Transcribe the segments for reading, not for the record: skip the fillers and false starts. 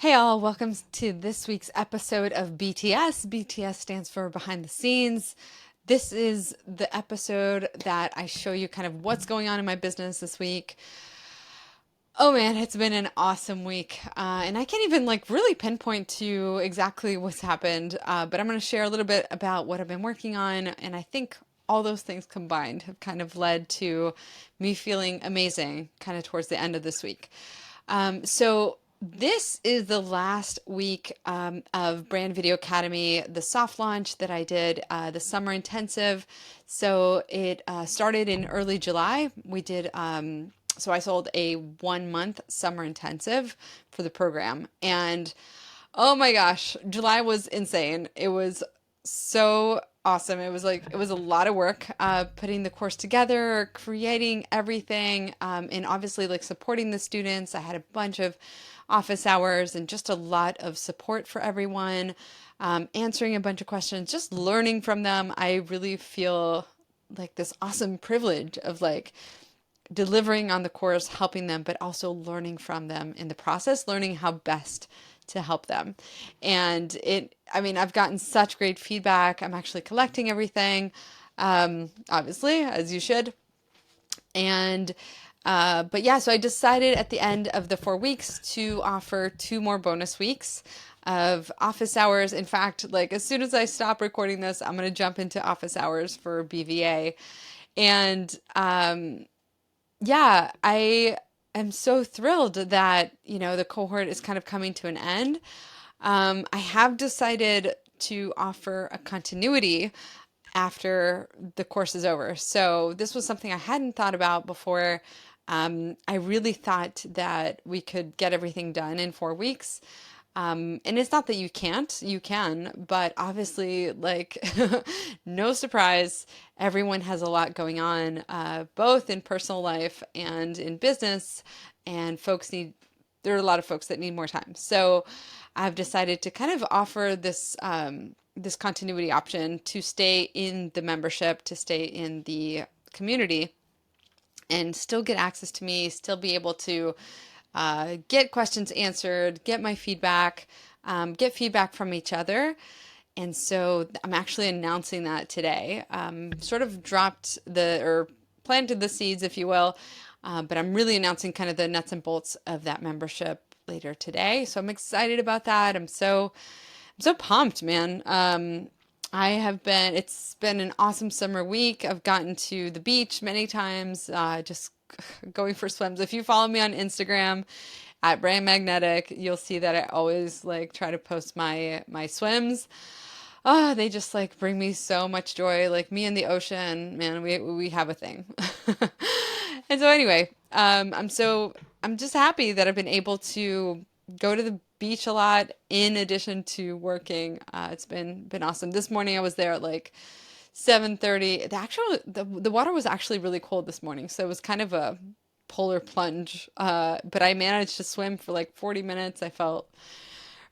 Hey all, welcome to this week's episode of BTS. BTS stands for behind the scenes. This is the episode that I show you kind of what's going on in my business this week. Oh man, it's been an awesome week. And I can't even really pinpoint to exactly what's happened, but I'm going to share a little bit about what I've been working on. And I think all those things combined have kind of led to me feeling amazing kind of towards the end of this week. So this is the last week of Brand Video Academy, the soft launch that I did, the summer intensive. So it started in early July. So I sold a 1 month summer intensive for the program. And oh my gosh, July was insane. It was so awesome. It was a lot of work putting the course together, creating everything, and obviously supporting the students. I had a bunch of office hours and just a lot of support for everyone, answering a bunch of questions, just learning from them. I really feel like this awesome privilege of delivering on the course, helping them, but also learning from them in the process, learning how best to help them. And I've gotten such great feedback. I'm actually collecting everything, obviously, as you should. And but yeah, so I decided at the end of the 4 weeks to offer 2 more bonus weeks of office hours. In fact, as soon as I stop recording this, I'm going to jump into office hours for BVA. And yeah, I am so thrilled that, the cohort is kind of coming to an end. I have decided to offer a continuity after the course is over. So this was something I hadn't thought about before. I really thought that we could get everything done in 4 weeks. And it's not that you can't, you can, but obviously, no surprise, everyone has a lot going on, both in personal life and in business, and there are a lot of folks that need more time. So I've decided to kind of offer this continuity option to stay in the membership, to stay in the community, and still get access to me, still be able to get questions answered, get my feedback, get feedback from each other. And so I'm actually announcing that today. Sort of or planted the seeds, if you will, but I'm really announcing kind of the nuts and bolts of that membership later today. So I'm excited about that. I'm so pumped, man. It's been an awesome summer week. I've gotten to the beach many times, just going for swims. If you follow me on Instagram at Brandmagnetic, you'll see that I always try to post my swims. Oh, they just bring me so much joy. Like me and the ocean, man, we have a thing. And so anyway, I'm just happy that I've been able to go to the beach a lot in addition to working. It's been awesome. This morning I was there at 7:30. The water was actually really cold this morning, so it was kind of a polar plunge. But I managed to swim for 40 minutes. I felt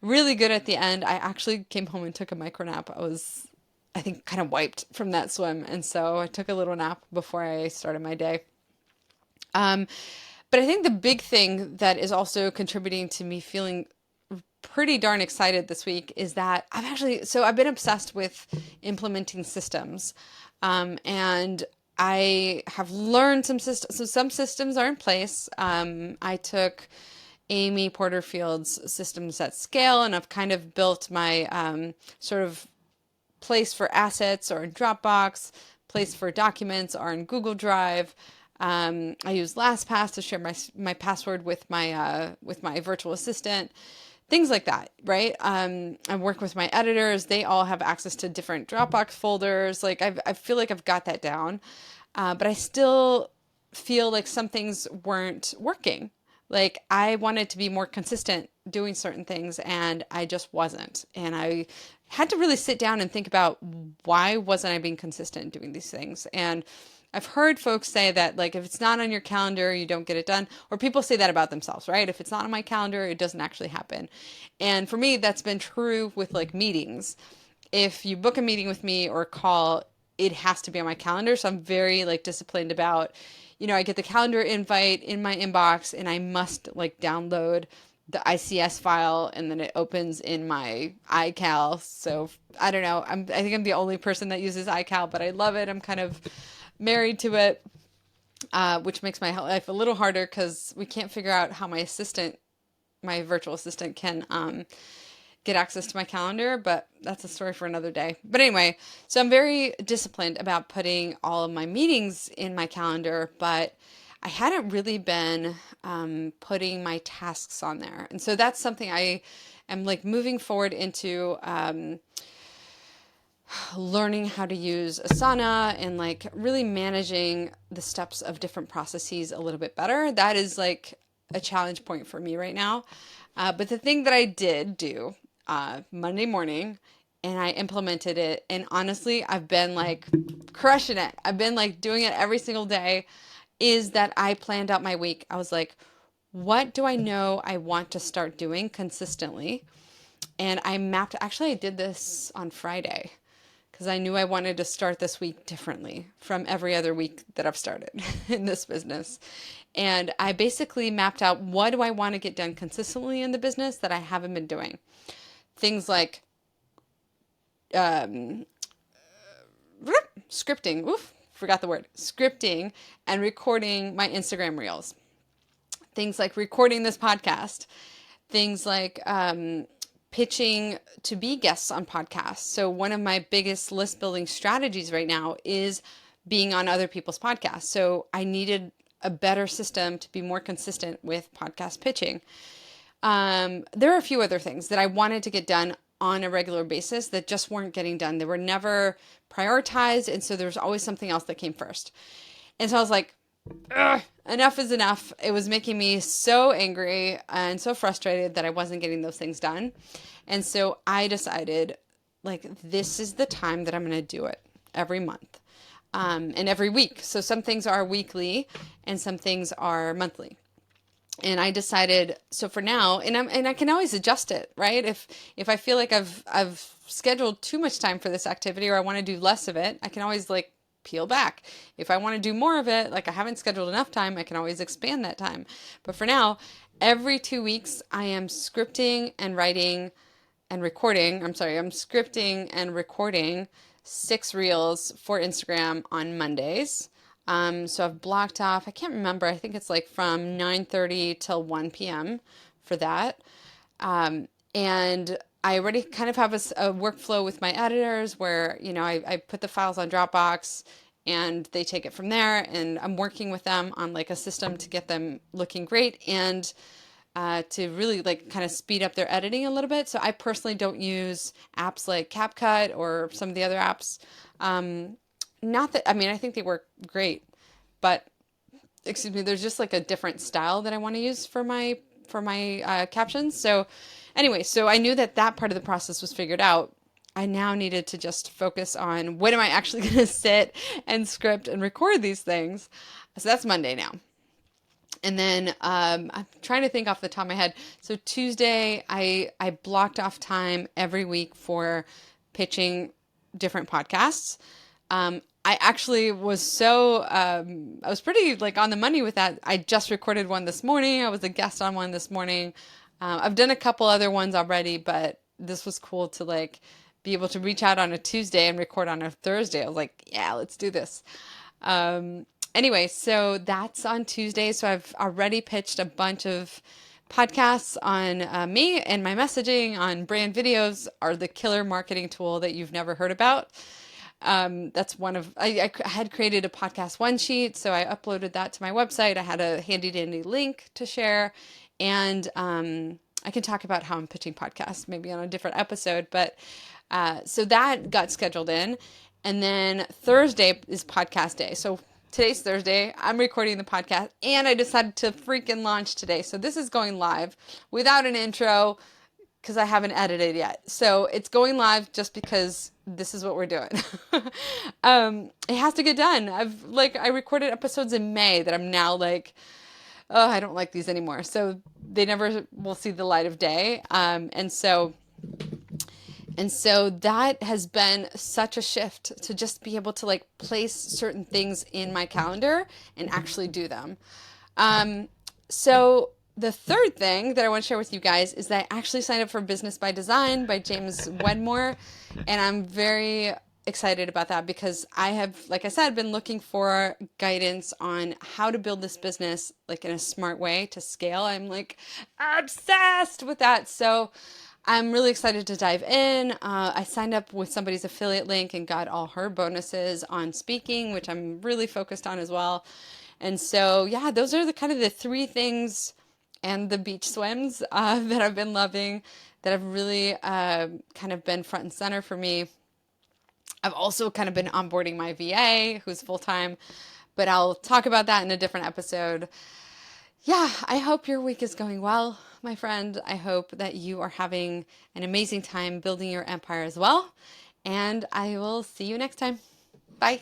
really good at the end. I actually came home and took a micro nap. I think, kind of wiped from that swim, and so I took a little nap before I started my day. Um, but I think the big thing that is also contributing to me feeling pretty darn excited this week is that I've been obsessed with implementing systems. And I have learned some systems. So some systems are in place. I took Amy Porterfield's Systems at Scale, and I've kind of built my sort of place for assets or in Dropbox, place for documents or in Google Drive. I use LastPass to share my password with my virtual assistant, things like that, right? I work with my editors; they all have access to different Dropbox folders. I feel like I've got that down, but I still feel like some things weren't working. I wanted to be more consistent doing certain things, and I just wasn't. And I had to really sit down and think about why wasn't I being consistent doing these things. And I've heard folks say that if it's not on your calendar, you don't get it done. Or people say that about themselves, right? If it's not on my calendar, it doesn't actually happen. And for me, that's been true with meetings. If you book a meeting with me or a call, it has to be on my calendar. So I'm very disciplined about, I get the calendar invite in my inbox and I must download the ICS file, and then it opens in my iCal. So I don't know. I think I'm the only person that uses iCal, but I love it. I'm kind of married to it, which makes my life a little harder because we can't figure out how my virtual assistant can get access to my calendar, but that's a story for another day. But anyway, so I'm very disciplined about putting all of my meetings in my calendar, but I hadn't really been putting my tasks on there. And so that's something I am like moving forward into learning how to use Asana and like really managing the steps of different processes a little bit better. That is like a challenge point for me right now. But the thing that I did do Monday morning, and I implemented it, and honestly, I've been like crushing it. I've been like doing it every single day, is that I planned out my week. I was like, what do I know I want to start doing consistently? And I did this on Friday because I knew I wanted to start this week differently from every other week that I've started in this business. And I basically mapped out, what do I want to get done consistently in the business that I haven't been doing? Things like scripting. Oof, forgot the word. Scripting and recording my Instagram reels. Things like recording this podcast. Things like pitching to be guests on podcasts. So one of my biggest list building strategies right now is being on other people's podcasts. So I needed a better system to be more consistent with podcast pitching. There are a few other things that I wanted to get done on a regular basis that just weren't getting done. They were never prioritized. And so there was always something else that came first. And so I was like, enough is enough. It was making me so angry and so frustrated that I wasn't getting those things done. And so I decided, like, this is the time that I'm going to do it every month and every week. So some things are weekly and some things are monthly. And I decided, so for now, and I can always adjust it, right? If I feel like I've scheduled too much time for this activity, or I want to do less of it, I can always like peel back. If I want to do more of it, like I haven't scheduled enough time, I can always expand that time. But for now, every 2 weeks, I am scripting and writing and recording. I'm scripting and recording 6 reels for Instagram on Mondays. So I've blocked off, I can't remember, I think it's like from 9:30 till 1 p.m. for that. And I already kind of have a workflow with my editors where, you know, I put the files on Dropbox and they take it from there, and I'm working with them on like a system to get them looking great and to really like kind of speed up their editing a little bit. So I personally don't use apps like CapCut or some of the other apps. Not that, I mean, I think they work great, but excuse me, there's just like a different style that I want to use for my captions. So anyway, so I knew that part of the process was figured out. I now needed to just focus on, when am I actually going to sit and script and record these things? So that's Monday now. And then I'm trying to think off the top of my head. So Tuesday, I blocked off time every week for pitching different podcasts. I actually was I was pretty like on the money with that. I just recorded one this morning. I was a guest on one this morning. I've done a couple other ones already, but this was cool to like be able to reach out on a Tuesday and record on a Thursday. I was like, yeah, let's do this. Anyway, so that's on Tuesday. So I've already pitched a bunch of podcasts on me, and my messaging on brand videos are the killer marketing tool that you've never heard about. That's one of, I had created a podcast one sheet, so I uploaded that to my website. I had a handy dandy link to share, and I can talk about how I'm pitching podcasts maybe on a different episode, but so that got scheduled in. And then Thursday is podcast day. So today's Thursday, I'm recording the podcast, and I decided to freaking launch today. So this is going live without an intro because I haven't edited yet. So it's going live just because this is what we're doing. It has to get done. I recorded episodes in May that I'm now like, oh, I don't like these anymore. So they never will see the light of day. And so that has been such a shift to just be able to like place certain things in my calendar and actually do them. So the third thing that I want to share with you guys is that I actually signed up for Business by Design by James Wedmore, and I'm very excited about that because I have, like I said, been looking for guidance on how to build this business like in a smart way to scale. I'm like obsessed with that. So I'm really excited to dive in. I signed up with somebody's affiliate link and got all her bonuses on speaking, which I'm really focused on as well. And so, yeah, those are the kind of the three things and the beach swims that I've been loving, that have really kind of been front and center for me. I've also kind of been onboarding my VA, who's full time, but I'll talk about that in a different episode. Yeah, I hope your week is going well, my friend. I hope that you are having an amazing time building your empire as well. And I will see you next time. Bye.